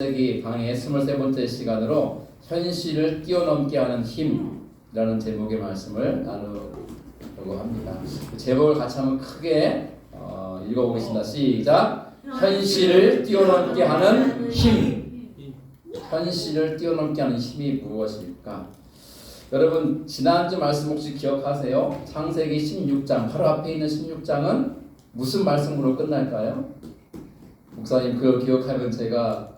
창세기 강의 23번째 시간으로 현실을 뛰어넘게 하는 힘이라는 제목의 말씀을 나누려고 합니다. 제목을 같이 한번 크게 읽어보겠습니다. 시작! 현실을 뛰어넘게 하는 힘. 현실을 뛰어넘게 하는 힘이 무엇일까? 여러분 지난주 말씀 혹시 기억하세요? 창세기 16장 바로 앞에 있는 16장은 무슨 말씀으로 끝날까요? 목사님 그거 기억하면 제가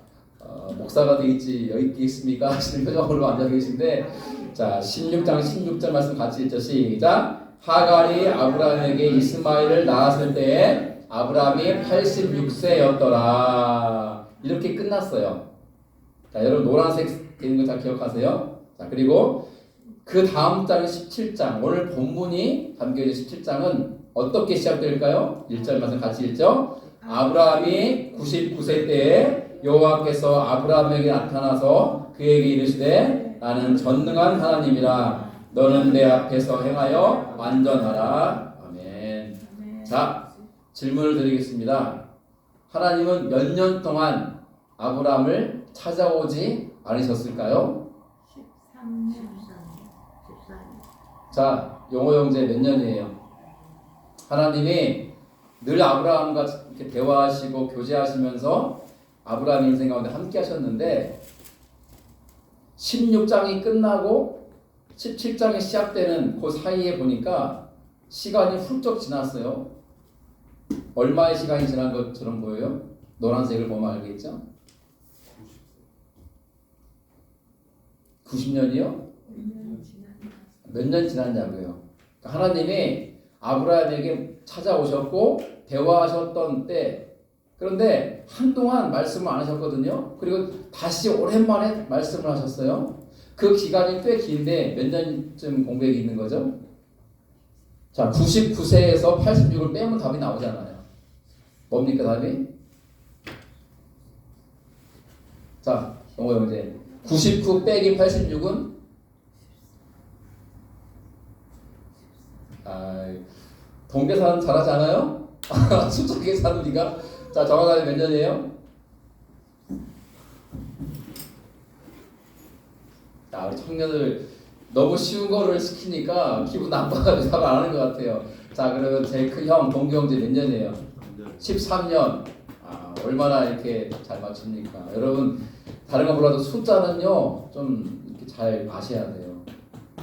목사가 되겠지 여기 있겠습니까? 하시는 표정으로 앉아 계신데, 자 16장 말씀 같이 읽죠. 시작! 하갈이 아브라함에게 이스마엘을 낳았을 때에 아브라함이 86세였더라. 이렇게 끝났어요. 자 여러분 노란색 되는 거 다 기억하세요? 자 그리고 그 다음 장 17장, 오늘 본문이 담겨있는 17장은 어떻게 시작될까요? 1절 말씀 같이 읽죠. 아브라함이 99세 때에 여호와께서 아브라함에게 나타나서 그에게 이르시되 나는 전능한 하나님이라 너는 내 앞에서 행하여 완전하라. 아멘. 자 질문을 드리겠습니다. 하나님은 몇 년 동안 아브라함을 찾아오지 않으셨을까요? 13년. 자 용호 형제 몇 년이에요? 하나님이 늘 아브라함과 이렇게 대화하시고 교제하시면서 아브라함 인생 가운데 함께 하셨는데 16장이 끝나고 17장이 시작되는 그 사이에 보니까 시간이 훌쩍 지났어요. 얼마의 시간이 지난 것처럼 보여요? 노란색을 보면 알겠죠? 90년이요? 몇 년 지났냐고요. 하나님이 아브라함에게 찾아오셨고 대화하셨던 때, 그런데 한동안 말씀을 안 하셨거든요. 그리고 다시 오랜만에 말씀을 하셨어요. 그 기간이 꽤 긴데 몇 년쯤 공백이 있는 거죠? 자 99세에서 86을 빼면 답이 나오잖아요. 뭡니까 답이? 자 영호 형제 99 빼기 86은? 동계산 잘하지 않아요? 숫자 계산 우리가? 자 정확하게 몇 년이에요? 자 우리 청년들 너무 쉬운 거를 시키니까 기분 나빠가지고 답을 안 하는 것 같아요. 자 그러면 제 큰 형 동규 형제 몇 년이에요? 13년. 얼마나 이렇게 잘 맞춥니까? 여러분 다른 거 몰라도 숫자는요 좀 이렇게 잘 아셔야 돼요.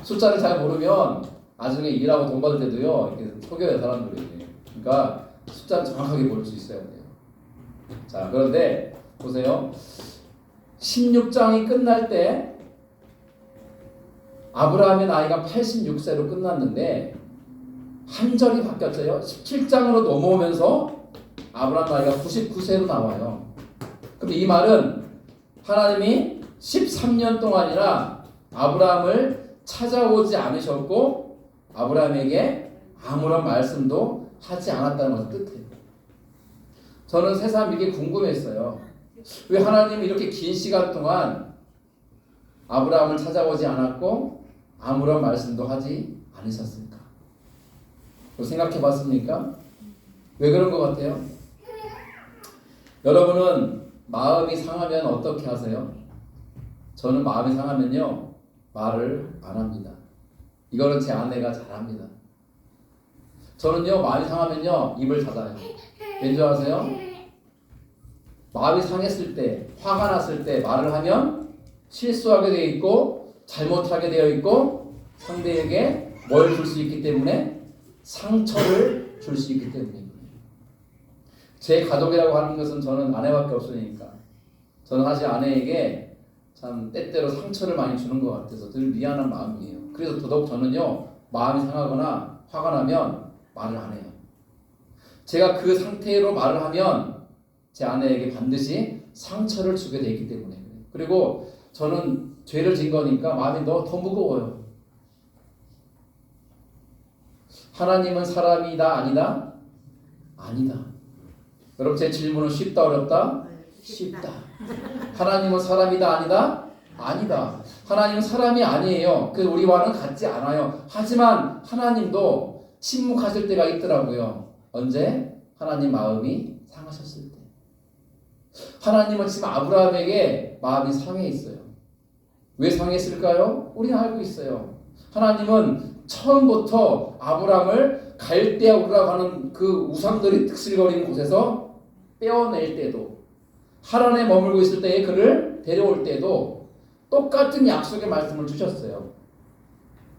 숫자를 잘 모르면 나중에 일하고 돈 받을 때도요 이렇게 속여요 사람들이. 그러니까 숫자는 정확하게 볼 수 있어야 돼요. 자 그런데 보세요. 16장이 끝날 때 아브라함의 나이가 86세로 끝났는데 한 절이 바뀌었어요. 17장으로 넘어오면서 아브라함 나이가 99세로 나와요. 그럼 이 말은 하나님이 13년 동안이나 아브라함을 찾아오지 않으셨고 아브라함에게 아무런 말씀도 하지 않았다는 것을 뜻해요. 저는 새삼 이게 궁금했어요. 왜 하나님이 이렇게 긴 시간 동안 아브라함을 찾아오지 않았고 아무런 말씀도 하지 않으셨을까? 생각해 봤습니까? 왜 그런 것 같아요? 여러분은 마음이 상하면 어떻게 하세요? 저는 마음이 상하면요 말을 안 합니다. 이거는 제 아내가 잘합니다. 저는요 마음이 상하면요 입을 닫아요. 왠 줄 아세요? 마음이 상했을 때, 화가 났을 때 말을 하면 실수하게 되어 있고 잘못하게 되어 있고 상대에게 뭘 줄 수 있기 때문에 상처를 줄 수 있기 때문입니다. 제 가족이라고 하는 것은 저는 아내밖에 없으니까 저는 사실 아내에게 참 때때로 상처를 많이 주는 것 같아서 늘 미안한 마음이에요. 그래서 더더욱 저는요 마음이 상하거나 화가 나면 말을 안 해요. 제가 그 상태로 말을 하면 제 아내에게 반드시 상처를 주게 되어 있기 때문에. 그리고 저는 죄를 진 거니까 마음이 더 무거워요. 하나님은 사람이다 아니다? 아니다. 여러분 제 질문은 쉽다 어렵다? 쉽다. 하나님은 사람이다 아니다? 아니다. 하나님은 사람이 아니에요. 그 우리와는 같지 않아요. 하지만 하나님도 침묵하실 때가 있더라고요. 언제? 하나님 마음이 상하셨을 때. 하나님은 지금 아브라함에게 마음이 상해 있어요. 왜 상했을까요? 우리는 알고 있어요. 하나님은 처음부터 아브라함을 갈대아 우르라고 하는 그 우상들이 특슬거리는 곳에서 빼어낼 때도, 하란에 머물고 있을 때에 그를 데려올 때도 똑같은 약속의 말씀을 주셨어요.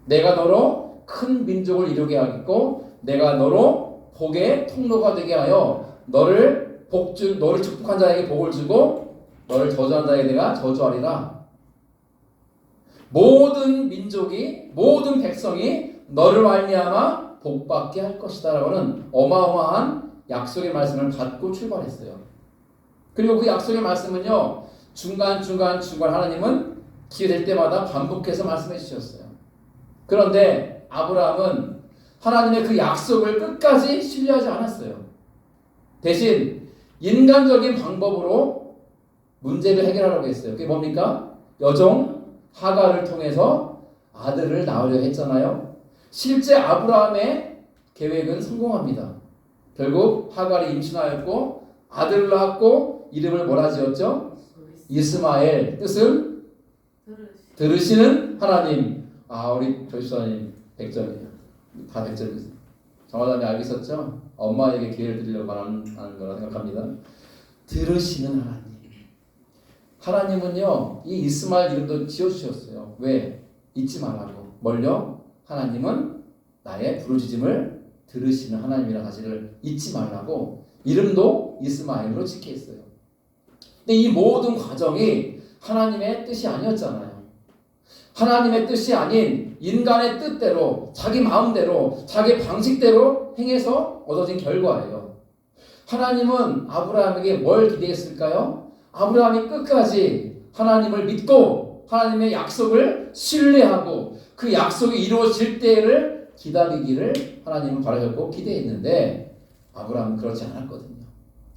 내가 너로 큰 민족을 이루게 하겠고 내가 너로 복의 통로가 되게 하여 너를 축복한 자에게 복을 주고 너를 저주한 자에게 내가 저주하리라. 모든 민족이, 모든 백성이 너를 말미암아 복받게 할 것이다 라고는 어마어마한 약속의 말씀을 받고 출발했어요. 그리고 그 약속의 말씀은요, 중간 하나님은 기회될 때마다 반복해서 말씀해 주셨어요. 그런데 아브라함은 하나님의 그 약속을 끝까지 신뢰하지 않았어요. 대신 인간적인 방법으로 문제를 해결하려고 했어요. 그게 뭡니까? 여종 하갈을 통해서 아들을 낳으려 했잖아요. 실제 아브라함의 계획은 성공합니다. 결국 하갈이 임신하였고 아들을 낳았고 이름을 뭐라 지었죠? 이스마엘. 뜻은 들으시는 하나님. 우리 조시사님 100점이에요. 다 100점이세요. 정화담이 알고 있었죠? 엄마에게 기회를 드리려고 하는 거라 생각합니다. 들으시는 하나님. 하나님은요, 이 이스마엘 이름도 지어주셨어요. 왜? 잊지 말라고. 뭘요? 하나님은 나의 부르짖음을 들으시는 하나님이라는 사실을 잊지 말라고 이름도 이스마엘로 짓게 했어요. 근데 이 모든 과정이 하나님의 뜻이 아니었잖아요. 하나님의 뜻이 아닌 인간의 뜻대로, 자기 마음대로, 자기 방식대로 행해서 얻어진 결과예요. 하나님은 아브라함에게 뭘 기대했을까요? 아브라함이 끝까지 하나님을 믿고 하나님의 약속을 신뢰하고 그 약속이 이루어질 때를 기다리기를 하나님은 바라셨고 기대했는데 아브라함은 그렇지 않았거든요.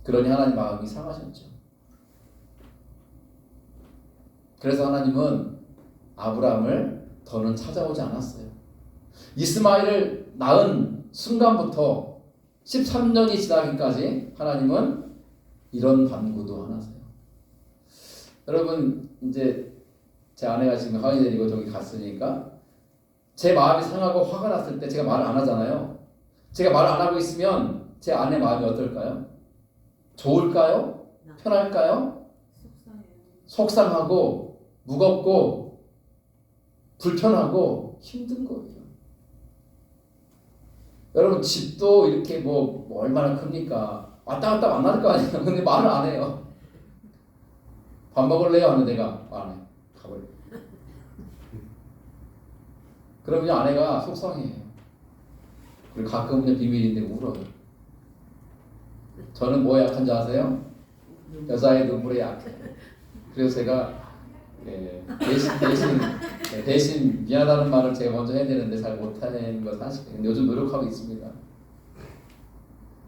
그러니 하나님 마음이 상하셨죠. 그래서 하나님은 아브라함을 더는 찾아오지 않았어요. 이스마엘을 낳은 순간부터 13년이 지나기까지 하나님은 이런 반구도 안 하세요. 여러분, 이제 제 아내가 지금 하은이 데리고 저기 갔으니까 제 마음이 상하고 화가 났을 때 제가 말을 안 하잖아요. 제가 말을 안 하고 있으면 제 아내 마음이 어떨까요? 좋을까요? 편할까요? 속상하고 무겁고 불편하고 힘든 거예요. 여러분, 집도 이렇게 뭐 얼마나 큽니까? 왔다 갔다 만날 거 아니에요. 근데 말을 안 해요. 밥 먹을래요? 하는 내가 안 해. 가버려. 그러면 아내가 속상해요. 그리고 가끔은 비밀인데 울어요. 저는 뭐에 약한 줄 아세요? 여자의 눈물에 약해요. 그래서 제가 대신 미안하다는 말을 제가 먼저 해야 되는데 잘 못하는 건 사실이에요. 요즘 노력하고 있습니다.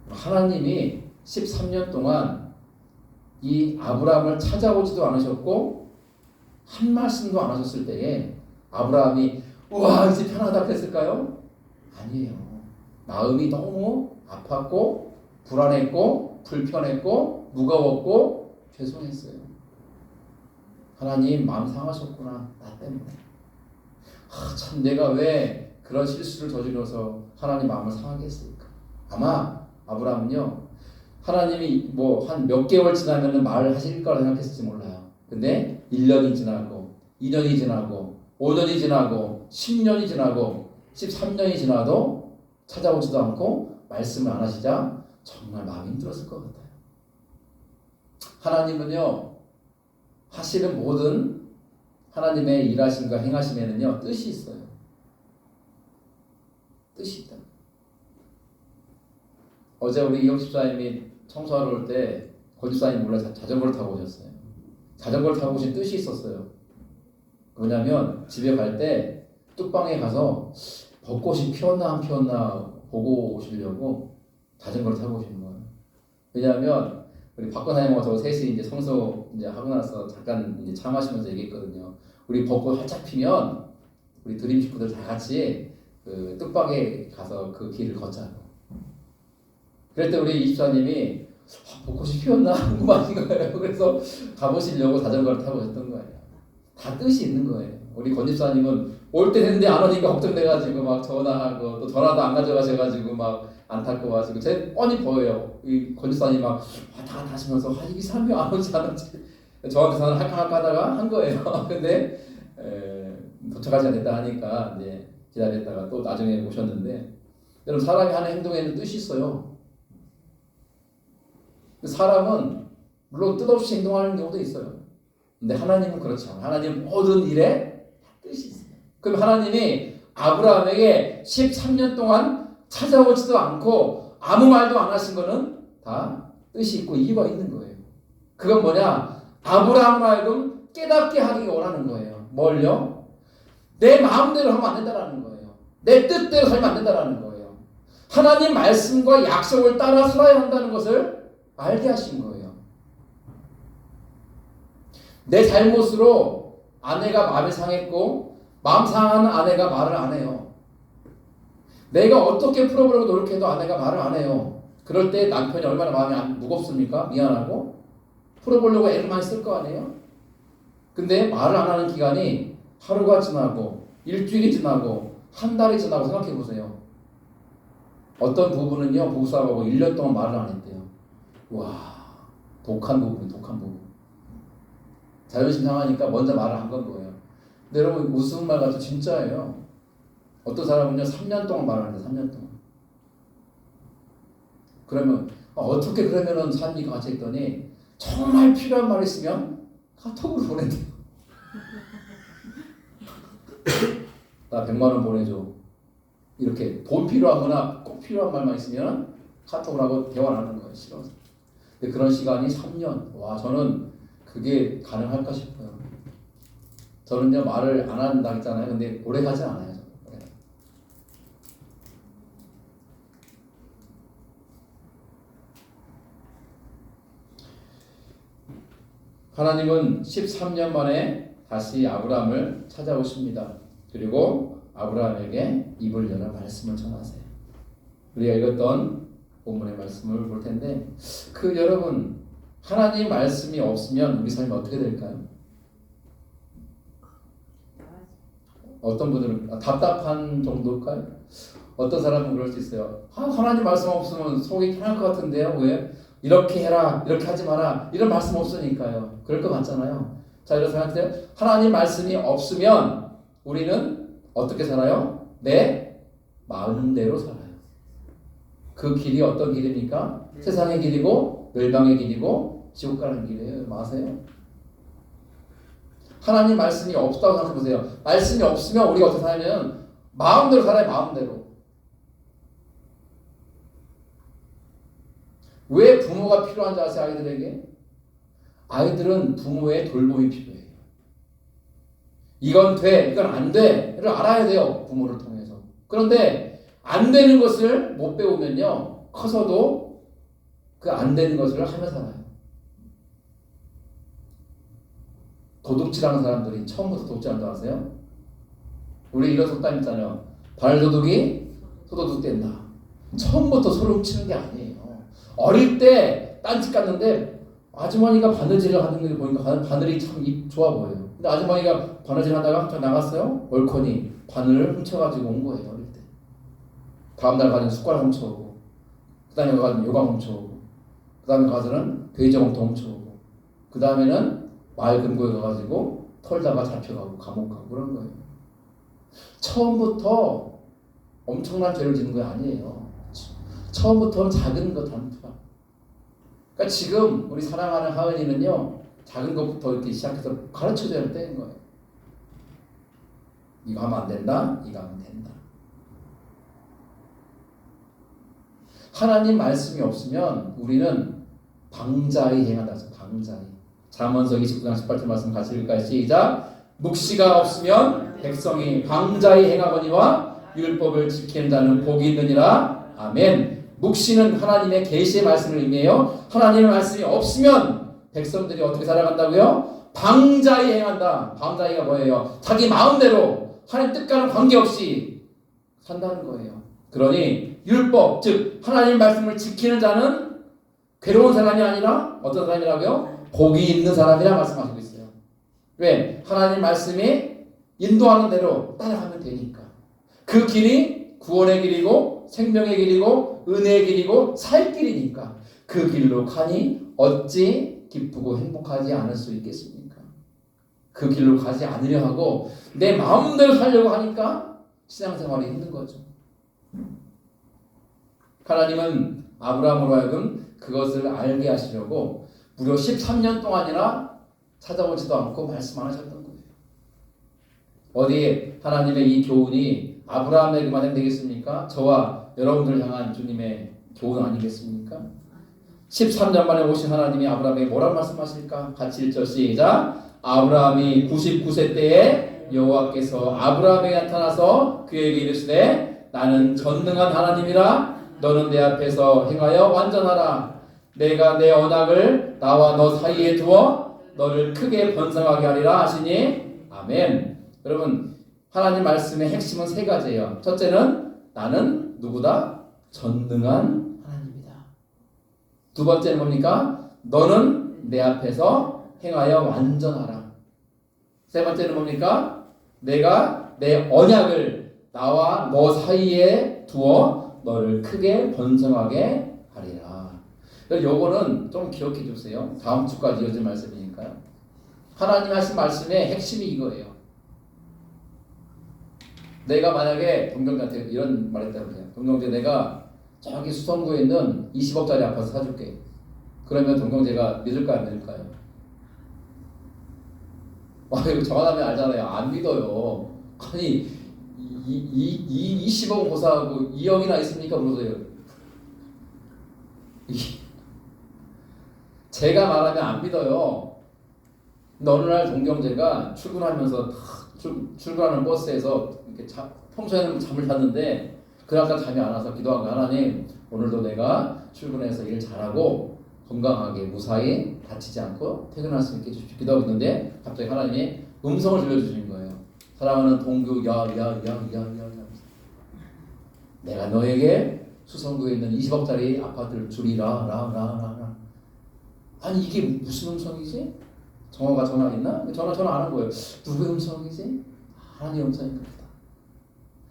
하나님이 13년 동안 이 아브라함을 찾아오지도 않으셨고 한 말씀도 안 하셨을 때에 아브라함이 우와 이제 편하다 했을까요? 아니에요. 마음이 너무 아팠고 불안했고 불편했고 무거웠고 죄송했어요. 하나님 마음 상하셨구나. 나 때문에. 참 내가 왜 그런 실수를 저질러서 하나님 마음을 상하게 했을까? 아마 아브라함은요. 하나님이 뭐 한 몇 개월 지나면 말을 하실 거라 생각했을지 몰라요. 근데 1년이 지나고 2년이 지나고 5년이 지나고 10년이 지나고 13년이 지나도 찾아오지도 않고 말씀을 안 하시자 정말 마음이 힘들었을 것 같아요. 하나님은요. 하시는 모든 하나님의 일하심과 행하심에는요. 뜻이 있어요. 뜻이 있다. 어제 우리 이영 집사님이 청소하러 올 때 권집사님 몰래 자전거를 타고 오셨어요. 자전거를 타고 오신 뜻이 있었어요. 뭐냐면 집에 갈 때 뚝방에 가서 벚꽃이 피었나 안 피었나 보고 오시려고 자전거를 타고 오시는 거예요. 왜냐하면 우리 박권사님하고 저 셋이 이제 성서 이제 하고 나서 잠깐 이제 차 마시면서 얘기했거든요. 우리 벚꽃 활짝 피면 우리 드림 식구들 다 같이 그 뚝방에 가서 그 길을 걷자고. 그럴 때 우리 이집사님이 벚꽃이 피었나 궁금하신 거예요. 그래서 가보시려고 자전거를 타고 오셨던 거예요. 다 뜻이 있는 거예요. 우리 권집사님은 올 때 됐는데 안 오니까 걱정돼가지고 막 전화하고 또 전화도 안 가져가셔가지고 막 안타까워하시고 제 뻔히 보여요. 이 권집사님 막 왔다 갔다 하시면서 이 사람이 안 오지 저한테 전화를 할까 하다가 한 거예요. 근데 도착할 시간 됐다 하니까 이제 기다렸다가 또 나중에 오셨는데 여러분 사람이 하는 행동에는 뜻이 있어요. 사람은 물론 뜻없이 행동하는 경우도 있어요. 근데 하나님은 그렇지 않아요. 하나님은 모든 일에 뜻이 있어요. 그럼 하나님이 아브라함에게 13년 동안 찾아오지도 않고 아무 말도 안 하신 거는 다 뜻이 있고 이유가 있는 거예요. 그건 뭐냐? 아브라함을 하여금 깨닫게 하기 원하는 거예요. 뭘요? 내 마음대로 하면 안 된다는 거예요. 내 뜻대로 살면 안 된다는 거예요. 하나님 말씀과 약속을 따라 살아야 한다는 것을 알게 하신 거예요. 내 잘못으로 아내가 마음이 상했고 마음 상하는 아내가 말을 안 해요. 내가 어떻게 풀어보려고 노력해도 아내가 말을 안 해요. 그럴 때 남편이 얼마나 마음이 무겁습니까? 미안하고 풀어보려고 애를 많이 쓸 거 아니에요? 근데 말을 안 하는 기간이 하루가 지나고 일주일이 지나고 한 달이 지나고 생각해 보세요. 어떤 부부는요 부부싸움하고 1년 동안 말을 안 했대요. 와, 독한 부분. 자존심 상하니까 먼저 말을 안 건 거예요. 근데 여러분 웃음 말 같은 진짜예요. 어떤 사람은요 3년 동안 말을 안 해요. 3년 동안. 그러면 어떻게 그러면은 삽니까? 같이 했더니 정말 필요한 말 있으면 카톡으로 보낸대요. 나 100만 원 보내줘. 이렇게 돈 필요하거나 꼭 필요한 말만 있으면 카톡을 하고 대화를 하는 거예요. 싫어서. 근데 그런 시간이 3년. 와, 저는 그게 가능할까 싶어요. 저는요 말을 안 한다 했잖아요. 근데 오래 가지 않아요. 하나님은 13년 만에 다시 아브라함을 찾아오십니다. 그리고 아브라함에게 입을 열어 말씀을 전하세요. 우리가 읽었던 본문의 말씀을 볼 텐데 여러분 하나님 말씀이 없으면 우리 삶이 어떻게 될까요? 어떤 분들은 답답한 정도일까요? 어떤 사람은 그럴 수 있어요. 하나님 말씀 없으면 속이 편할 것 같은데요. 왜? 이렇게 해라, 이렇게 하지 마라 이런 말씀 없으니까요. 그럴 것 같잖아요. 자, 이렇게 생각해요. 하나님 말씀이 없으면 우리는 어떻게 살아요? 내 마음대로 살아요. 그 길이 어떤 길입니까? 세상의 길이고 멸망의 길이고 지옥 가는 길이에요. 아세요? 하나님 말씀이 없다고 생각해 보세요. 말씀이 없으면 우리가 어떻게 살냐면 마음대로 살아요. 마음대로. 왜 부모가 필요한지 아세요? 아이들에게? 아이들은 부모의 돌봄이 필요해요. 이건 돼, 이건 안 돼를 알아야 돼요. 부모를 통해서. 그런데 안 되는 것을 못 배우면요 커서도 그 안 되는 것을 하며 살아요. 도둑질하는 사람들이 처음부터 도둑질하는 줄 아세요? 우리 이런 속담 있잖아요. 발도둑이 소도둑 된다. 처음부터 소를 훔치는 게 아니에요. 어릴 때 딴짓 갔는데 아주머니가 바느질을 하는 걸 보니까 바늘이 참 좋아 보여요. 근데 아주머니가 바느질 하다가 한참 나갔어요. 얼커니 바늘을 훔쳐가지고 온 거예요. 어릴 때. 다음날 가서는 숟가락 훔쳐오고 그 다음에 가서는 요강 훔쳐오고 그 다음에 가서는 돼지정통 훔쳐오고 그 다음에는 마을 금고에 가가지고 털다가 잡혀가고 감옥 가고 그런 거예요. 처음부터 엄청난 죄를 짓는 거 아니에요. 처음부터는 작은 것 한투라. 그러니까 지금 우리 사랑하는 하은이는요 작은 것부터 이렇게 시작해서 가르쳐줘야 되는 거예요. 이거 하면 안 된다. 이거 하면 된다. 하나님 말씀이 없으면 우리는 방자히 행한다. 방자히. 잠언서 29장 18절 말씀 같이 읽을까요? 시작. 묵시가 없으면 백성이 방자히 행하거니와 율법을 지키는 자는 복이 있느니라. 아멘. 묵시는 하나님의 계시의 말씀을 의미해요. 하나님의 말씀이 없으면 백성들이 어떻게 살아간다고요? 방자히 행한다. 방자히가 뭐예요? 자기 마음대로 하나님 뜻과는 관계없이 산다는 거예요. 그러니 율법, 즉 하나님 말씀을 지키는 자는 괴로운 사람이 아니라 어떤 사람이라고요? 복이 있는 사람이라 말씀하시고 있어요. 왜? 하나님 말씀이 인도하는 대로 따라가면 되니까. 그 길이 구원의 길이고 생명의 길이고 은혜의 길이고 살 길이니까 그 길로 가니 어찌 기쁘고 행복하지 않을 수 있겠습니까? 그 길로 가지 않으려 하고 내 마음대로 살려고 하니까 신앙생활이 힘든 거죠. 하나님은 아브라함으로 하여금 그것을 알게 하시려고 무려 13년 동안이나 찾아오지도 않고 말씀 안 하셨던 거예요. 어디에 하나님의 이 교훈이 아브라함에게만 해당되겠습니까? 저와 여러분들 향한 주님의 교훈 아니겠습니까? 13년 만에 오신 하나님이 아브라함에게 뭐라고 말씀하실까? 같이 1절 시작. 아브라함이 99세 때에 여호와께서 아브라함에게 나타나서 그에게 이르시되 나는 전능한 하나님이라 너는 내 앞에서 행하여 완전하라. 내가 내 언약을 나와 너 사이에 두어 너를 크게 번성하게 하리라 하시니 아멘. 여러분 하나님 말씀의 핵심은 세 가지예요. 첫째는 나는 누구다? 전능한 하나님이다. 두 번째는 뭡니까? 너는 내 앞에서 행하여 완전하라. 세 번째는 뭡니까? 내가 내 언약을 나와 너 사이에 두어 너를 크게 번성하게 하리라. 요거는 좀 기억해 주세요. 다음 주까지 이어질 말씀이니까요. 하나님 하신 말씀의 핵심이 이거예요. 내가 만약에 동경자한테 이런 말 했다고 해요. 동경재 내가 저기 수성구에 있는 20억짜리 아파트 사줄게. 그러면 동경재가 믿을까요? 안 믿을까요? 이거 정하면 알잖아요. 안 믿어요. 아니 이 20억 고사하고 2억이나 있습니까? 물어서요. 제가 말하면 안 믿어요. 근데 어느 날 동경재가 출근하면서 출근하는 버스에서 이렇게 평소에는 잠을 잤는데 그날까 잠이 안 와서 기도한 거야. 하나님 오늘도 내가 출근해서 일 잘하고 건강하게 무사히 다치지 않고 퇴근할 수 있게 해주십시오. 기도하고 있는데 갑자기 하나님이 음성을 들려주신 거예요. 사랑하는 동규 야 내가 너에게 수성구에 있는 20억짜리 아파트를 주리라 라. 아니 이게 무슨 음성이지? 정화가 전화했나? 전화 안 한 거예요. 누구의 음성이지? 하나님의 음성인 겁니다.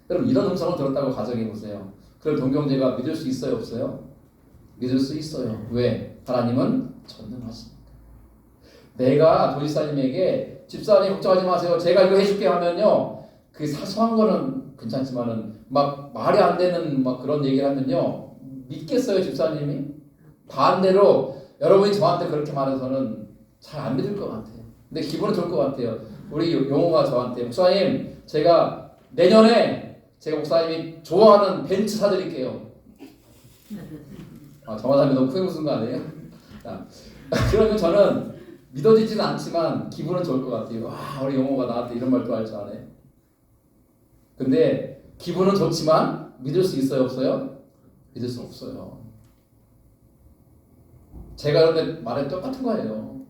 여러분 이런 음성을 들었다고 가정해 보세요. 그럼 동경재가 믿을 수 있어요, 없어요? 믿을 수 있어요. 왜? 하나님은 전능하시니까. 내가 도지사님에게 집사님 걱정하지 마세요. 제가 이거 해줄게 하면요, 그 사소한 거는 괜찮지만은 막 말이 안 되는 막 그런 얘기를 하면요, 믿겠어요, 집사님이? 반대로 여러분이 저한테 그렇게 말해서는 잘 안 믿을 것 같아요. 근데 기분은 좋을 것 같아요. 우리 용호가 저한테 목사님 제가 내년에 제가 목사님이 좋아하는 벤츠 사드릴게요. 정화사님 너무 크게 웃은 거 아니에요? 그러면 저는 믿어지지는 않지만 기분은 좋을 것 같아요. 우리 용호가 나한테 이런 말도 할 줄 아네. 근데 기분은 좋지만 믿을 수 있어요, 없어요? 믿을 수 없어요. 제가 그런데 말에 똑같은 거예요.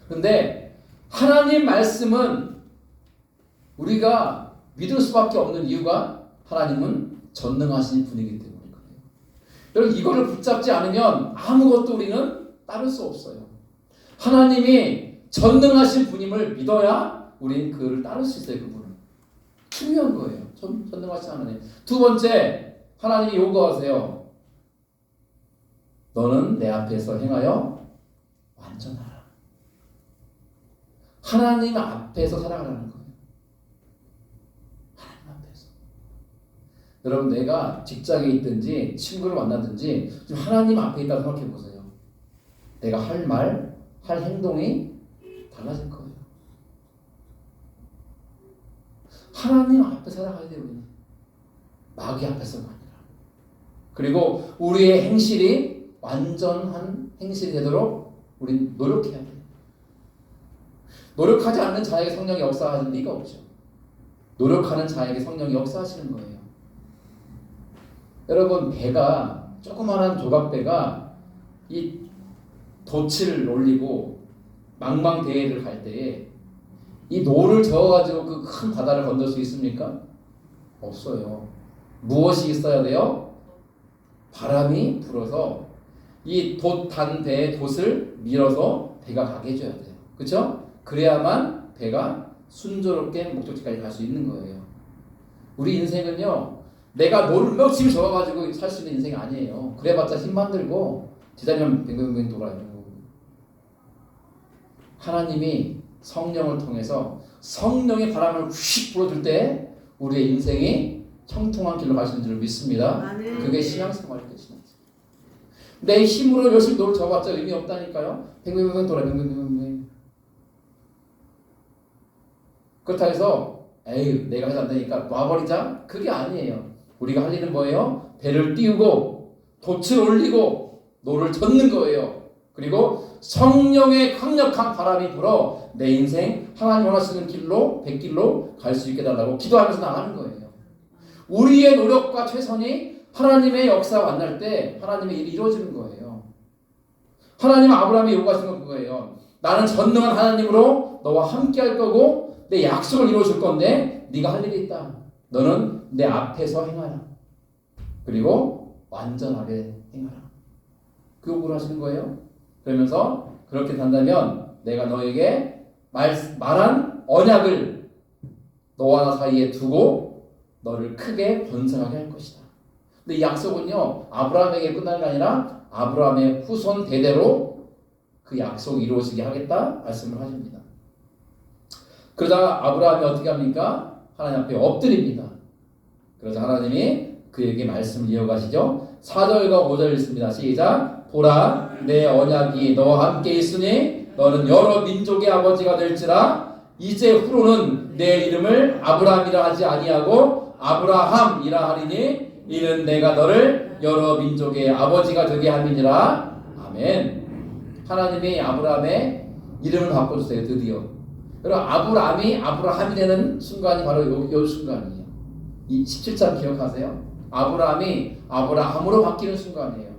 근데 하나님 말씀은 우리가 믿을 수밖에 없는 이유가 하나님은 전능하신 분이기 때문에 그래요. 여러분 이거를 붙잡지 않으면 아무것도 우리는 따를 수 없어요. 하나님이 전능하신 분임을 믿어야 우리는 그를 따를 수 있어요. 그분은 중요한 거예요. 전능하신 하나님. 두 번째 하나님이 요구하세요. 너는 내 앞에서 행하여 완전하라. 하나님 앞에서 살아가라는 거예요. 하나님 앞에서. 여러분 내가 직장에 있든지 친구를 만나든지 좀 하나님 앞에 있다고 생각해 보세요. 내가 할 말, 할 행동이 달라질 거예요. 하나님 앞에 살아가야 돼요. 우리는. 마귀 앞에서가 아니라. 그리고 우리의 행실이 완전한 행실이 되도록 우리는 노력해야 돼요. 노력하지 않는 자에게 성령이 역사하는 리가 없죠. 노력하는 자에게 성령이 역사하시는 거예요. 여러분 배가 조그마한 조각배가 이 돛을 올리고 망망대해를 갈 때에 이 노를 저어가지고 그 큰 바다를 건널 수 있습니까? 없어요. 무엇이 있어야 돼요? 바람이 불어서 이 돛 배의 돛을 밀어서 배가 가게 해줘야 돼요. 그렇죠? 그래야만 배가 순조롭게 목적지까지 갈 수 있는 거예요. 우리 인생은요, 내가 뭘 열심히 적어가지고 살 수 있는 인생이 아니에요. 그래봤자 힘만 들고 제자리만 뱅뱅뱅 돌아요. 하나님이 성령을 통해서 성령의 바람을 휙 불어줄 때 우리의 인생이 형통한 길로 갈 수 있는 줄 믿습니다. 그게 신앙생활이에요. 내 힘으로 열심히 노를 져봤자 의미 없다니까요. 뱅뱅뱅 돌아 뱅뱅뱅뱅. 그렇다 해서 에이 내가 해도 안 되니까 놔버리자. 그게 아니에요. 우리가 할 일은 뭐예요? 배를 띄우고 돛을 올리고 노를 젓는 거예요. 그리고 성령의 강력한 바람이 불어 내 인생 하나님 원하시는 길로 백길로 갈 수 있게 달라고 기도하면서 나가는 거예요. 우리의 노력과 최선이 하나님의 역사와 만날 때 하나님의 일이 이루어지는 거예요. 하나님은 아브라함이 요구하신 건 그거예요. 나는 전능한 하나님으로 너와 함께 할 거고 내 약속을 이루어줄 건데 네가 할 일이 있다. 너는 내 앞에서 행하라. 그리고 완전하게 행하라. 그 요구를 하시는 거예요. 그러면서 그렇게 한다면 내가 너에게 말한 언약을 너와 나 사이에 두고 너를 크게 번성하게 할 것이다. 근데 이 약속은요 아브라함에게 끝나는 게 아니라 아브라함의 후손 대대로 그 약속이 이루어지게 하겠다 말씀을 하십니다. 그러자 아브라함이 어떻게 합니까? 하나님 앞에 엎드립니다. 그러자 하나님이 그에게 말씀을 이어가시죠. 4절과 5절 읽습니다. 시작. 보라 내 언약이 너와 함께 있으니 너는 여러 민족의 아버지가 될지라. 이제 후로는 내 이름을 아브라함이라 하지 아니하고 아브라함이라 하리니 이는 내가 너를 여러 민족의 아버지가 되게 함이니라. 아멘. 하나님이 아브라함의 이름을 바꿔주세요. 드디어. 여러분 아브라함이 아브라함이 되는 순간이 바로 요 순간이에요. 이 17장 기억하세요? 아브라함이 아브라함으로 바뀌는 순간이에요.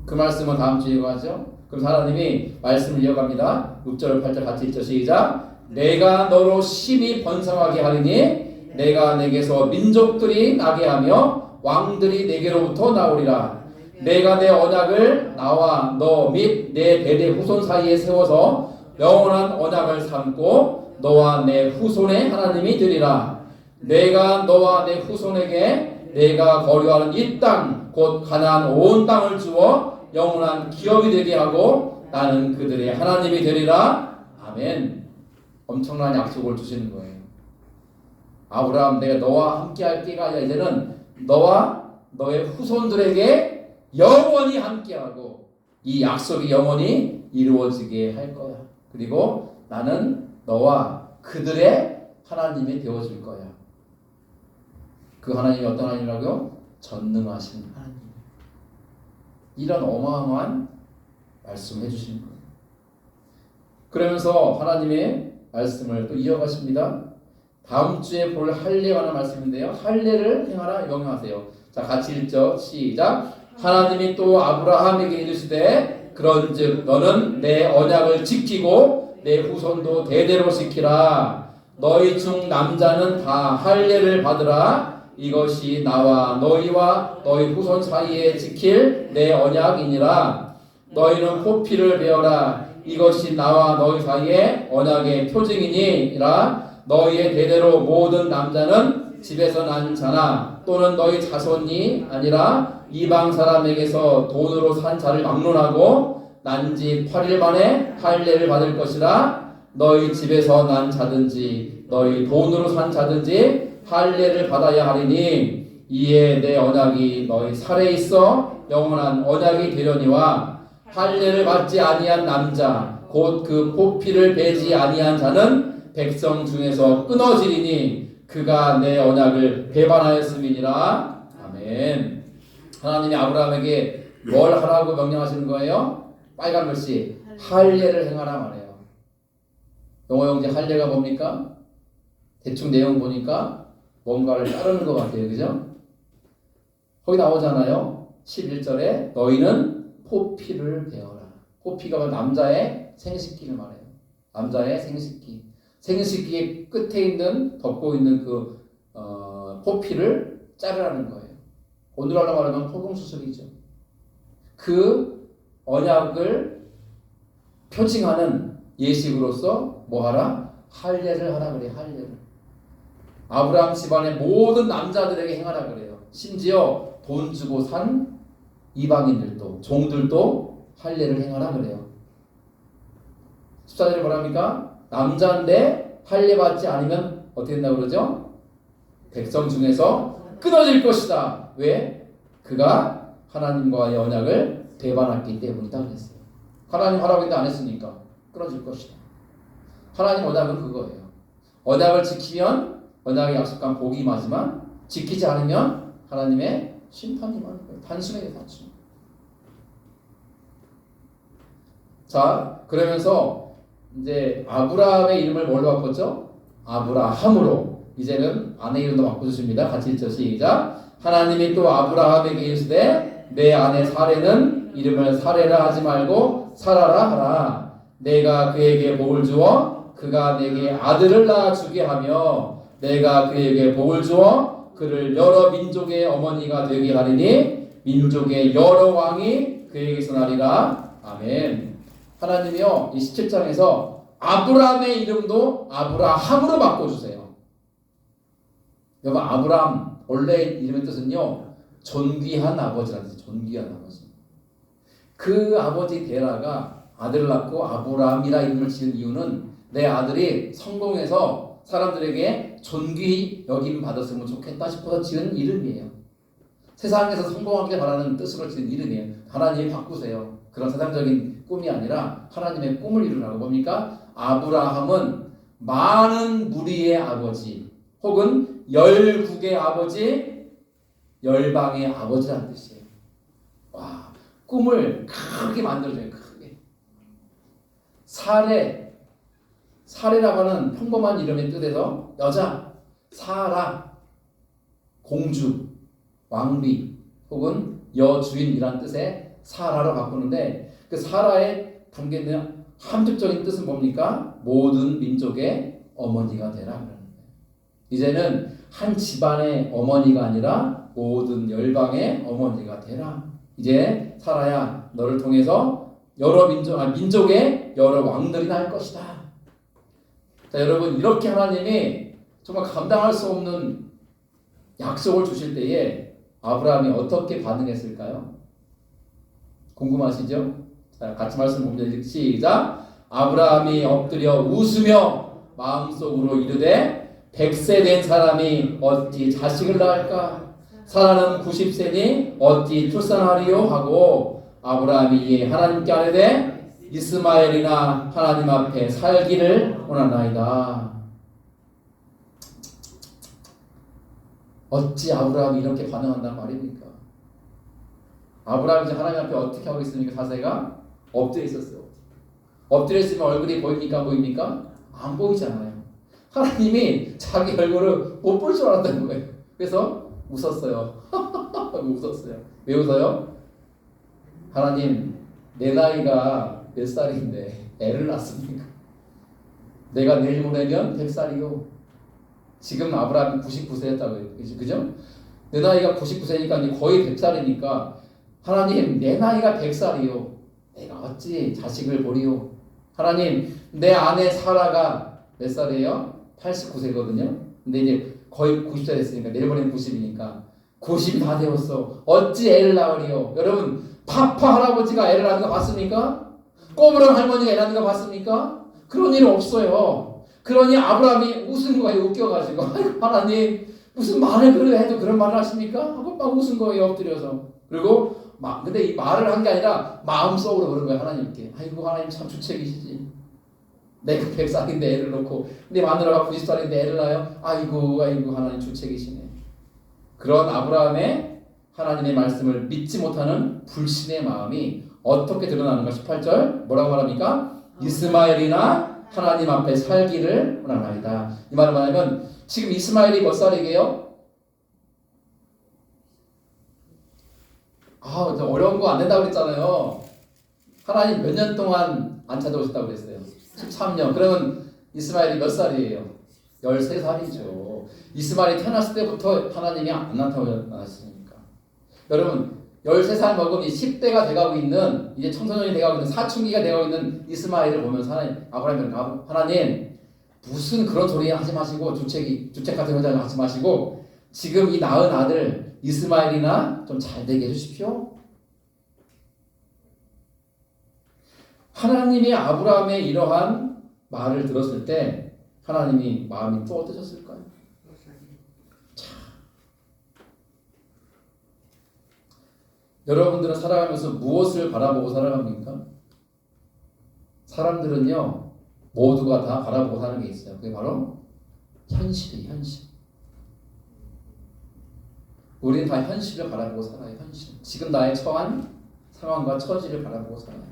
그 말씀은 다음 주에 이어가죠. 그럼 하나님이 말씀을 이어갑니다. 6절 8절 같이 읽죠. 시작. 내가 너로 심히 번성하게 하리니 내가 내게서 민족들이 나게 하며 왕들이 내게로부터 나오리라. 내가 내 언약을 나와 너 및 내 대대 후손 사이에 세워서 영원한 언약을 삼고 너와 내 후손의 하나님이 되리라. 내가 너와 내 후손에게 내가 거류하는 이 땅 곧 가나안 온 땅을 주어 영원한 기업이 되게 하고 나는 그들의 하나님이 되리라. 아멘. 엄청난 약속을 주시는 거예요. 아브라함 내가 너와 함께 할 게가 아니라 이제는 너와 너의 후손들에게 영원히 함께하고 이 약속이 영원히 이루어지게 할 거야. 그리고 나는 너와 그들의 하나님이 되어줄 거야. 그 하나님이 어떤 하나님이라고요? 전능하신 하나님. 이런 어마어마한 말씀을 해주시는 거예요. 그러면서 하나님의 말씀을 또 이어가십니다. 다음 주에 볼 할례에 관한 말씀인데요. 할례를 행하라 명령하세요. 자 같이 읽죠. 시작. 하나님이 또 아브라함에게 이르시되 그런즉 너는 내 언약을 지키고 내 후손도 대대로 지키라. 너희 중 남자는 다 할례를 받으라. 이것이 나와 너희와 너희 후손 사이에 지킬 내 언약이니라. 너희는 포피를 베어라. 이것이 나와 너희 사이에 언약의 표징이니라. 너희의 대대로 모든 남자는 집에서 난 자나 또는 너희 자손이 아니라 이방 사람에게서 돈으로 산 자를 막론하고 난 지 8일 만에 할례를 받을 것이라. 너희 집에서 난 자든지 너희 돈으로 산 자든지 할례를 받아야 하리니 이에 내 언약이 너희 살에 있어 영원한 언약이 되려니와 할례를 받지 아니한 남자 곧 그 포피를 베지 아니한 자는 백성 중에서 끊어지리니 그가 내 언약을 배반하였음이니라. 아멘. 하나님이 아브라함에게 뭘 하라고 명령하시는 거예요? 빨간 글씨 할례를 행하라 말해요. 영어 영재 할례가 뭡니까? 대충 내용 보니까 뭔가를 따르는 것 같아요. 그죠? 거기 나오잖아요. 11절에 너희는 포피를 베어라. 포피가 남자의 생식기를 말해요. 남자의 생식기. 생식기의 끝에 있는 덮고 있는 그 포피를 자르라는 거예요. 오늘날로 말하면 포동수술이죠. 그 언약을 표징하는 예식으로서 뭐하라? 할례를 하라 그래. 할례를. 아브라함 집안의 모든 남자들에게 행하라 그래요. 심지어 돈 주고 산 이방인들도 종들도 할례를 행하라 그래요. 14절에 뭐랍니까? 남자인데 할례 받지 않으면 어떻게 된다고 그러죠? 백성 중에서 끊어질 것이다. 왜? 그가 하나님과의 언약을 배반했기 때문이다 그랬어요. 하나님 하라고 했는데 안 했으니까 끊어질 것이다. 하나님 언약은 그거예요. 언약을 지키면 언약의 약속한 복이 임하지만 지키지 않으면 하나님의 심판이 임하는 거예요. 단순하게 단순. 자, 그러면서 이제 아브라함의 이름을 뭘로 바꿨죠? 아브라함으로. 이제는 아내 이름도 바꿔주십니다. 같이 읽죠. 시작. 하나님이 또 아브라함에게 이르시되 내 아내 사레는 이름을 사레라 하지 말고 사라라 하라. 내가 그에게 복을 주어 그가 내게 아들을 낳아 주게 하며 내가 그에게 복을 주어 그를 여러 민족의 어머니가 되게 하리니 민족의 여러 왕이 그에게서 나리라. 아멘. 하나님이요, 이 17장에서 아브라함의 이름도 아브라함으로 바꿔주세요. 여러분, 아브라함 원래 이름의 뜻은요, 존귀한 아버지라는 뜻이에요. 존귀한 아버지. 그 아버지 데라가 아들을 낳고 아브라함이라 이름을 지은 이유는 내 아들이 성공해서 사람들에게 존귀 여김 받았으면 좋겠다 싶어서 지은 이름이에요. 세상에서 성공하길 바라는 뜻으로 지은 이름이에요. 하나님이 바꾸세요. 그런 세상적인 꿈이 아니라 하나님의 꿈을 이루라고. 뭡니까? 아브라함은 많은 무리의 아버지 혹은 열국의 아버지, 열방의 아버지라는 뜻이에요. 와, 꿈을 크게 만들어줘요. 크게. 사례라고 하는 평범한 이름의 뜻에서 여자, 사라, 공주, 왕비 혹은 여주인이란 뜻의 사라로 바꾸는데 그 사라에 담겨있는 함축적인 뜻은 뭡니까? 모든 민족의 어머니가 되라 그러는 거예요. 이제는 한 집안의 어머니가 아니라 모든 열방의 어머니가 되라. 이제 사라야, 너를 통해서 여러 민족의 여러 왕들이 날 것이다. 자, 여러분, 이렇게 하나님이 정말 감당할 수 없는 약속을 주실 때에 아브라함이 어떻게 반응했을까요? 궁금하시죠? 자, 같이 말씀 봅니다. 시작. 아브라함이 엎드려 웃으며 마음속으로 이르되 100세 된 사람이 어찌 자식을 낳을까? 사라는 90세니 어찌 출산하리요? 하고 아브라함이 이에 하나님께 아뢰되 이스마엘이나 하나님 앞에 살기를 원하나이다. 어찌 아브라함이 이렇게 반응한단 말입니까? 아브라함이 이제 하나님 앞에 어떻게 하고 있습니까? 자세가 엎드려 있었어요. 엎드려 있으면 얼굴이 보입니까? 안 보입니까? 안 보이잖아요. 하나님이 자기 얼굴을 못 볼 줄 알았다는 거예요. 그래서 웃었어요. 웃었어요. 왜 웃어요? 하나님, 내 나이가 몇 살인데 애를 낳습니까? 내가 내일 모레면 100살이요. 지금 아브라함이 99세였다고요. 그죠? 내 나이가 99세니까 거의 100살이니까 하나님, 내 나이가 100살이요. 내가 어찌 자식을 보리요. 하나님, 내 아내 사라가 몇 살이에요? 89세거든요. 근데 이제 거의 90세 됐으니까 내일 모레는 90이니까 90이 다 되었어. 어찌 애를 낳으리요. 여러분, 파파 할아버지가 애를 낳는 거 봤습니까? 꼬부랑 할머니가 애 낳는 거 봤습니까? 그런 일 없어요. 그러니 아브라함이 웃은 거예요. 웃겨가지고. 하나님, 무슨 말을 그래 해도 그런 말을 하십니까? 하고 막 웃은 거예요. 엎드려서. 그리고 근데 이 말을 한 게 아니라 마음속으로 그런 거예요. 하나님께. 아이고, 하나님 참 주책이시지. 내가 100살인데 애를 놓고 내 마누라가 90살인데 애를 낳아요. 아이고 하나님 주책이시네. 그런 아브라함의 하나님의 말씀을 믿지 못하는 불신의 마음이 어떻게 드러나는가? 18절 뭐라고 말합니까? 이스마엘이나 하나님 앞에 살기를 원하나이다. 이 말은 뭐냐면 지금 이스마엘이 몇 살이게요? 어려운 거 안 된다고 그랬잖아요. 하나님 몇 년 동안 안 찾아오셨다고 그랬어요? 13년. 그러면 이스마엘이 몇 살이에요? 13살이죠. 이스마엘이 태어났을 때부터 하나님이 안 나타나셨으니까. 여러분, 13살 먹은 이 10대가 돼가고 있는 이제 청소년이 돼가고 있는 사춘기가 돼가고 있는 이스마엘을 보면서 하나님 무슨 그런 소리 하지 마시고 주책 같은 거 하지 마시고 지금 이 낳은 아들 이스마엘이나 좀 잘 되게 해주십시오. 하나님이 아브라함의 이러한 말을 들었을 때 하나님이 마음이 또 어떠셨을까요? 여러분들은 살아가면서 무엇을 바라보고 살아갑니까? 사람들은요 모두가 다 바라보고 사는 게 있어요. 그게 바로 현실이에요. 현실. 우리는 다 현실을 바라보고 살아요. 현실. 지금 나의 처한 상황과 처지를 바라보고 살아요.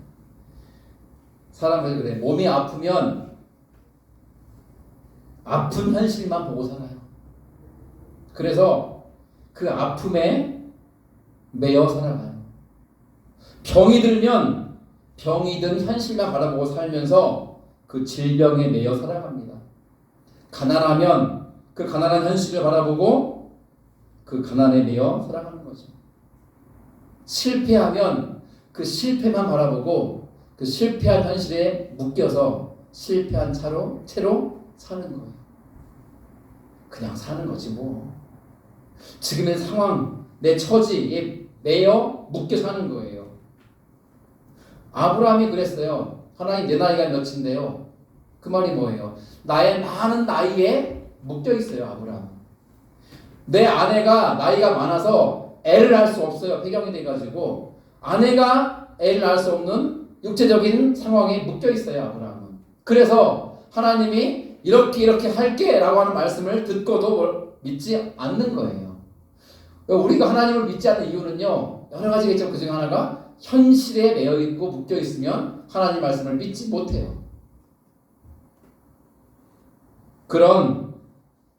사람들이 그래. 몸이 아프면 아픈 현실만 보고 살아요. 그래서 그 아픔에 매여 살아가요. 병이 들면 병이 든 현실만 바라보고 살면서 그 질병에 매여 살아갑니다. 가난하면 그 가난한 현실을 바라보고 그 가난에 매여 살아가는 거죠. 실패하면 그 실패만 바라보고 그 실패한 현실에 묶여서 실패한 채로 사는 거예요. 그냥 사는 거지 뭐. 지금의 상황, 내 처지에 매여 묶여 사는 거예요. 아브라함이 그랬어요. 하나님 내 나이가 몇인데요. 그 말이 뭐예요? 나의 많은 나이에 묶여 있어요. 아브라함. 내 아내가 나이가 많아서 애를 낳을 수 없어요. 폐경이 돼가지고 아내가 애를 낳을 수 없는 육체적인 상황에 묶여 있어요. 아브라함은. 그래서 하나님이 이렇게 할게 라고 하는 말씀을 듣고도 믿지 않는 거예요. 우리가 하나님을 믿지 않는 이유는요 여러 가지겠죠. 그 중에 하나가 현실에 매여 있고 묶여 있으면 하나님 말씀을 믿지 못해요. 그런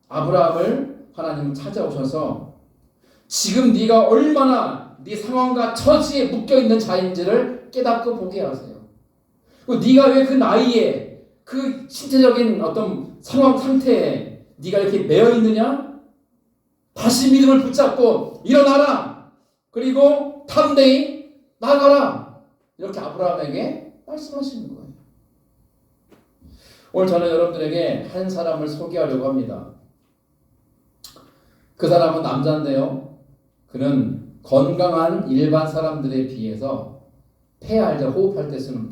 아브라함을 하나님은 찾아오셔서 지금 네가 얼마나 네 상황과 처지에 묶여 있는 자인지를 깨닫고 보게 하세요. 네가 왜 그 나이에 그 신체적인 어떤 상황 상태에 네가 이렇게 매여 있느냐? 다시 믿음을 붙잡고 일어나라. 그리고 담대히 나가라. 이렇게 아브라함에게 말씀하시는 거예요. 오늘 저는 여러분들에게 한 사람을 소개하려고 합니다. 그 사람은 남자인데요. 그는 건강한 일반 사람들에 비해서 폐 알죠? 호흡할 때 쓰는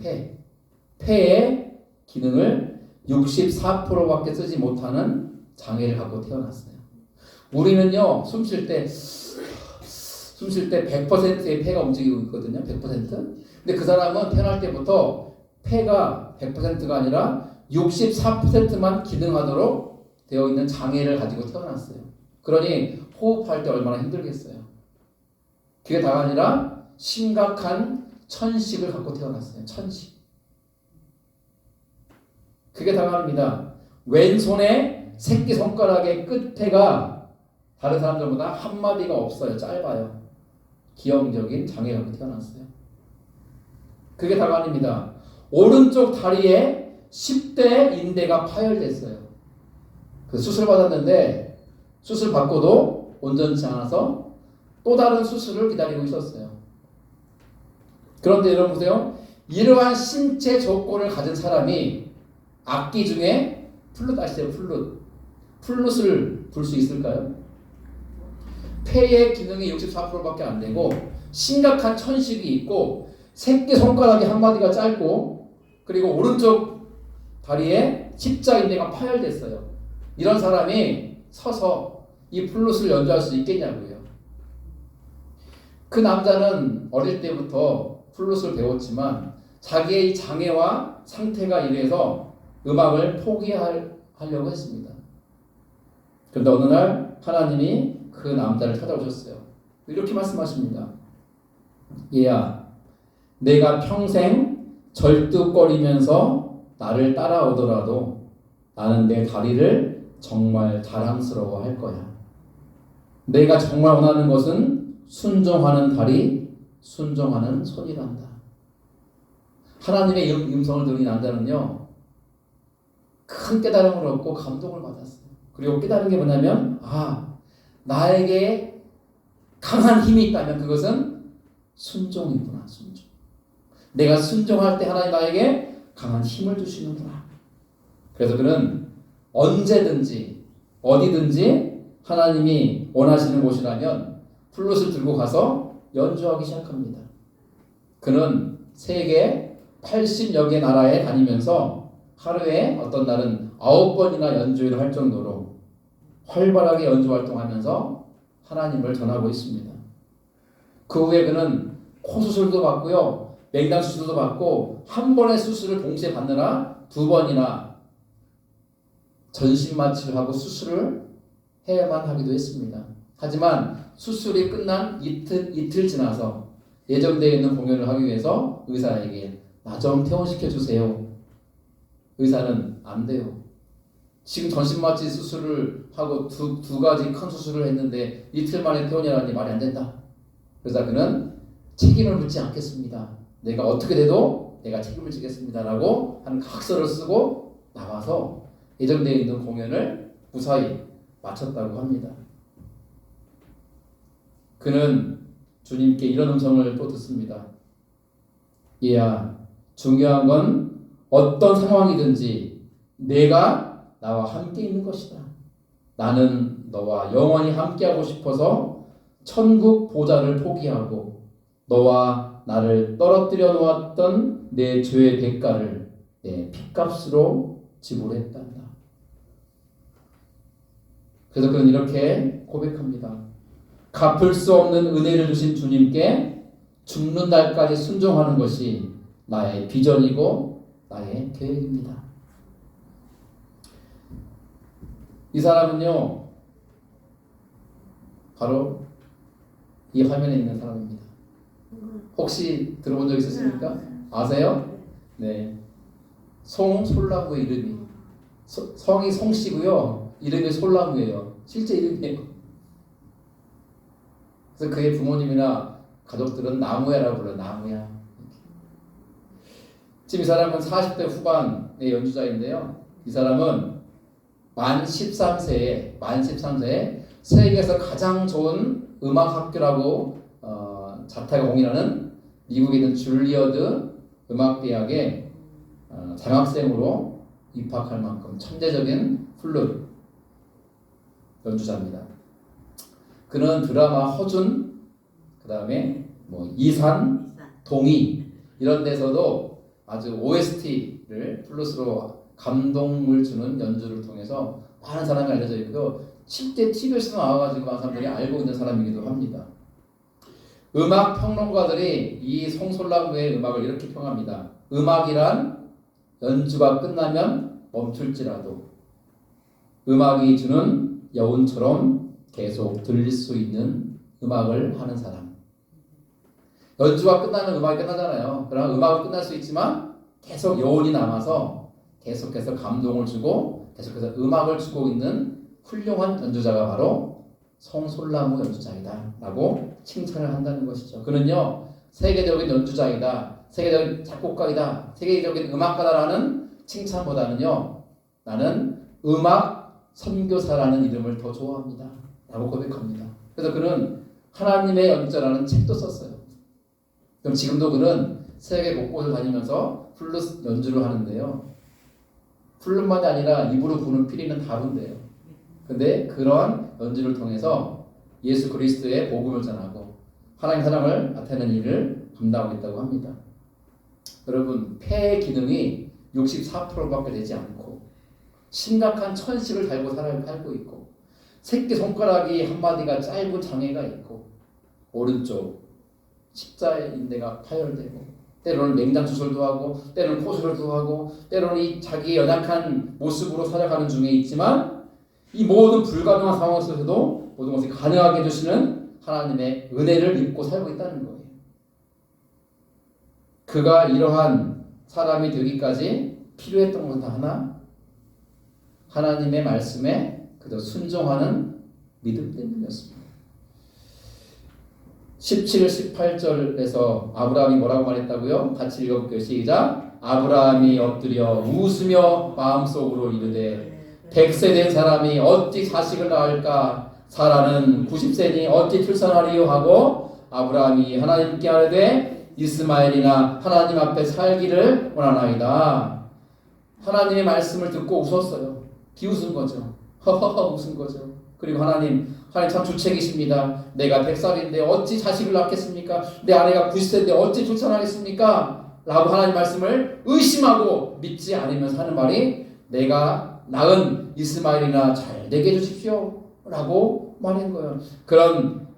폐의 기능을 64%밖에 쓰지 못하는 장애를 갖고 태어났어요. 우리는요 숨 쉴 때 100%의 폐가 움직이고 있거든요. 100%. 근데 그 사람은 태어날 때부터 폐가 100%가 아니라 64%만 기능하도록 되어 있는 장애를 가지고 태어났어요. 그러니 호흡할 때 얼마나 힘들겠어요. 그게 다가 아니라 심각한 천식을 갖고 태어났어요. 천식. 그게 다가 아닙니다. 왼손의 새끼손가락의 끝에가 다른 사람들보다 한 마디가 없어요. 짧아요. 기형적인 장애를 갖고 태어났어요. 그게 다가 아닙니다. 오른쪽 다리에 10대 인대가 파열됐어요. 그 수술 받았는데 수술 받고도 온전치 않아서 또 다른 수술을 기다리고 있었어요. 그런데 여러분 보세요. 이러한 신체 조건을 가진 사람이 악기 중에 플룻 아시죠? 플룻을 불 수 있을까요? 폐의 기능이 64%밖에 안 되고 심각한 천식이 있고 새끼손가락이 한 마디가 짧고 그리고 오른쪽 다리에 십자인대가 파열됐어요. 이런 사람이 서서 이 플룻을 연주할 수 있겠냐고요. 그 남자는 어릴 때부터 플룻을 배웠지만 자기의 장애와 상태가 이래서 음악을 포기하려고 했습니다. 그런데 어느 날 하나님이 그 남자를 찾아오셨어요. 이렇게 말씀하십니다. 얘야, 내가 평생 절뚝거리면서 나를 따라오더라도 나는 내 다리를 정말 자랑스러워 할 거야. 내가 정말 원하는 것은 순종하는 다리, 순종하는 손이란다. 하나님의 음성을 들은 이 남자는요, 큰 깨달음을 얻고 감동을 받았어요. 그리고 깨달은 게 뭐냐면, 나에게 강한 힘이 있다면 그것은 순종이구나. 순종. 내가 순종할 때 하나님 나에게 강한 힘을 주시는구나. 그래서 그는 언제든지 어디든지 하나님이 원하시는 곳이라면 플룻을 들고 가서 연주하기 시작합니다. 그는 세계 80여 개 나라에 다니면서 하루에 어떤 날은 9번이나 연주를 할 정도로 활발하게 연주 활동하면서 하나님을 전하고 있습니다. 그 후에 그는 코 수술도 받고요, 맹장 수술도 받고, 한 번의 수술을 동시에 받느라 2번이나 전신 마취를 하고 수술을 해야만 하기도 했습니다. 하지만 수술이 끝난 이틀 지나서 예정되어 있는 공연을 하기 위해서 의사에게 나 좀 퇴원시켜 주세요. 의사는 안 돼요. 지금 전신마취 수술을 하고 두 가지 큰 수술을 했는데 이틀 만에 퇴원이라니 말이 안 된다. 그래서 그는 책임을 묻지 않겠습니다. 내가 어떻게 돼도 내가 책임을 지겠습니다. 라고 한 각서를 쓰고 나와서 예정되어 있는 공연을 무사히 마쳤다고 합니다. 그는 주님께 이런 음성을 또 듣습니다. 얘야, 중요한 건 어떤 상황이든지 내가 나와 함께 있는 것이다. 나는 너와 영원히 함께하고 싶어서 천국 보좌를 포기하고 너와 나를 떨어뜨려 놓았던 내 죄의 대가를 내 핏값으로 지불했단다. 그래서 그는 이렇게 고백합니다. 갚을 수 없는 은혜를 주신 주님께 죽는 날까지 순종하는 것이 나의 비전이고 나의 계획입니다. 이 사람은요, 바로 이 화면에 있는 사람입니다. 혹시 들어본 적 있으십니까? 아세요? 네. 송솔나무의 이름이 성이 송씨고요, 이름이 솔나무예요. 실제 이름이에요. 그래서 그의 부모님이나 가족들은 나무야라고 불러요. 나무야. 지금 이 사람은 40대 후반의 연주자인데요. 이 사람은 만 13세에 세계에서 가장 좋은 음악학교라고 자타가 공인하는 미국에 있는 줄리어드 음악대학에 장학생으로 입학할 만큼 천재적인 플룻 연주자입니다. 그는 드라마 허준, 그 다음에 이산, 동의 이런 데서도 아주 OST를 플룻으로 감동을 주는 연주를 통해서 많은 사람이 알려져 있고요. 실제 TV에서 나와가지고 많은 사람들이 알고 있는 사람이기도 합니다. 음악 평론가들이 이 송솔나무의 음악을 이렇게 평합니다. 음악이란 연주가 끝나면 멈출지라도 음악이 주는 여운처럼 계속 들릴 수 있는 음악을 하는 사람. 연주가 끝나면 음악이 끝나잖아요. 그러나 음악은 끝날 수 있지만 계속 여운이 남아서 계속해서 감동을 주고 계속해서 음악을 주고 있는 훌륭한 연주자가 바로 송솔나무 연주자이다 라고 칭찬을 한다는 것이죠. 그는요, 세계적인 연주자이다, 세계적인 작곡가이다, 세계적인 음악가다라는 칭찬보다는요, 나는 음악 선교사라는 이름을 더 좋아합니다 라고 고백합니다. 그래서 그는 하나님의 연주자라는 책도 썼어요. 그럼 지금도 그는 세계 곳곳을 다니면서 플룻 연주를 하는데요, 플룻만이 아니라 입으로 부는 피리는 다른데요. 근데 그러한 연주를 통해서 예수 그리스도의 복음을 전하고 하나님의 사랑을 나타내는 일을 감당하고 있다고 합니다. 여러분, 폐의 기능이 64%밖에 되지 않고 심각한 천식을 달고 살고 있고 새끼손가락이 한마디가 짧은 장애가 있고 오른쪽 십자인대가 파열되고 때로는 맹장 수술도 하고 때로는 코 수술도 하고 때로는 이 자기의 연약한 모습으로 살아가는 중에 있지만 이 모든 불가능한 상황 속에서도 모든 것을 가능하게 해주시는 하나님의 은혜를 입고 살고 있다는 거예요. 그가 이러한 사람이 되기까지 필요했던 것은 하나, 하나님의 말씀에 그저 순종하는 믿음 때문이었습니다. 17, 18절에서 아브라함이 뭐라고 말했다고요? 같이 읽어볼게요. 시작. 아브라함이 엎드려 웃으며 마음속으로 이르되 100세 된 사람이 어찌 자식을 낳을까? 사라는 90세니 어찌 출산하리요? 하고 아브라함이 하나님께 아뢰되 이스마엘이나 하나님 앞에 살기를 원하나이다. 하나님의 말씀을 듣고 웃었어요. 비웃은 거죠. 허허허 웃은 거죠. 그리고 하나님 참 주책이십니다. 내가 100살인데 어찌 자식을 낳겠습니까? 내 아내가 90세인데 어찌 출산하겠습니까? 라고 하나님 말씀을 의심하고 믿지 않으면서 하는 말이 내가 낳은 이스마엘이나 잘 되게 해주십시오 라고 말한 거예요. 그런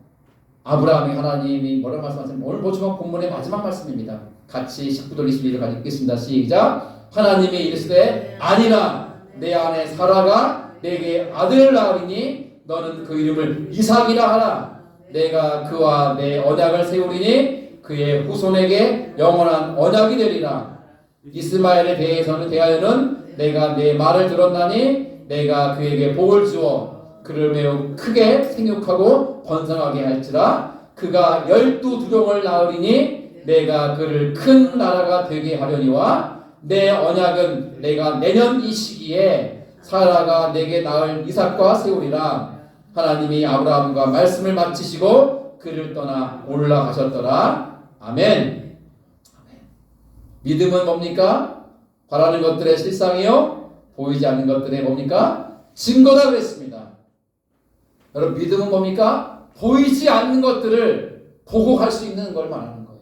아브라함의 하나님이 뭐라고 말씀하세요? 오늘 보충한 본문의 마지막 말씀입니다. 같이 19절 21절 읽겠습니다. 시작. 하나님이 이르시되 아니라 내 아내 사라가 내게 아들을 낳으리니 너는 그 이름을 이삭이라 하라. 내가 그와 내 언약을 세우리니 그의 후손에게 영원한 언약이 되리라. 이스마엘에 대하여는 내가 내 말을 들었나니 내가 그에게 복을 주어 그를 매우 크게 생육하고 번성하게 할지라. 그가 12두종을 낳으리니 내가 그를 큰 나라가 되게 하려니와 내 언약은 내가 내년 이 시기에 사라가 내게 낳을 이삭과 세우리라. 하나님이 아브라함과 말씀을 마치시고 그를 떠나 올라가셨더라. 아멘. 믿음은 뭡니까? 바라는 것들의 실상이요 보이지 않는 것들의 뭡니까? 증거다 그랬습니다. 여러분 믿음은 뭡니까? 보이지 않는 것들을 보고 갈 수 있는 걸 말하는 거예요.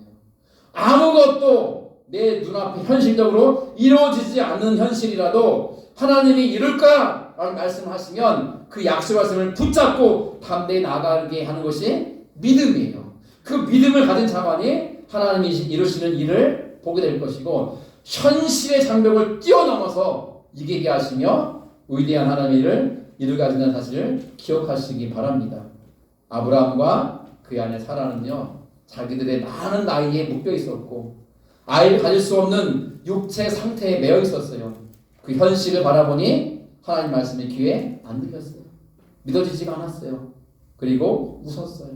아무것도 내 눈앞에 현실적으로 이루어지지 않는 현실이라도 하나님이 이룰까? 라는 말씀을 하시면 그 약속 말씀을 붙잡고 담대히 나가게 하는 것이 믿음이에요. 그 믿음을 가진 자만이 하나님이 이루시는 일을 보게 될 것이고 현실의 장벽을 뛰어넘어서 이기게 하시며 위대한 하나님의 일을 이루게 하신다는 사실을 기억하시기 바랍니다. 아브라함과 그 아내 사라는요 자기들의 많은 나이에 묶여 있었고 아이를 가질 수 없는 육체 상태에 매여 있었어요. 그 현실을 바라보니 하나님 말씀의 귀에 안 들렸어요. 믿어지지가 않았어요. 그리고 웃었어요.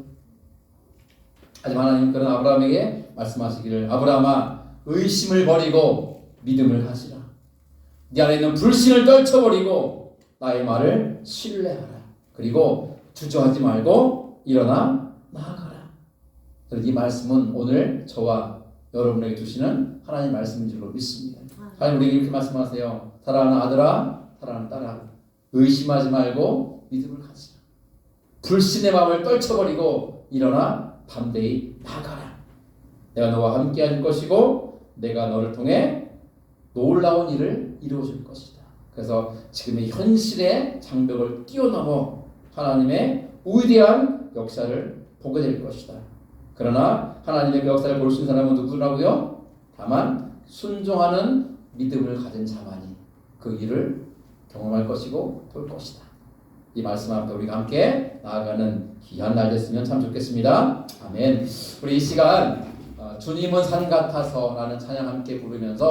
하지만 하나님 그런 아브라함에게 말씀하시기를 아브라함아 의심을 버리고 믿음을 가지라. 네 안에 있는 불신을 떨쳐버리고 나의 말을 신뢰하라. 그리고 주저하지 말고 일어나 나아가라. 이 말씀은 오늘 저와 여러분에게 주시는 하나님 말씀인 줄로 믿습니다. 하나님 우리에게 이렇게 말씀하세요. 사랑하는 아들아, 사랑하는 딸아, 의심하지 말고 믿음을 가지라. 불신의 마음을 떨쳐버리고 일어나 담대히 나가라. 내가 너와 함께 할 것이고 내가 너를 통해 놀라운 일을 이루어줄 것이다. 그래서 지금의 현실의 장벽을 뛰어넘어 하나님의 위대한 역사를 보게 될 것이다. 그러나 하나님의 그 역사를 볼 수 있는 사람은 누구라고요? 다만 순종하는 믿음을 가진 자만이 그 일을 경험할 것이고 볼 것이다. 이 말씀 앞에 우리가 함께 나아가는 귀한 날 됐으면 참 좋겠습니다. 아멘. 우리 이 시간 주님은 산 같아서 라는 찬양 함께 부르면서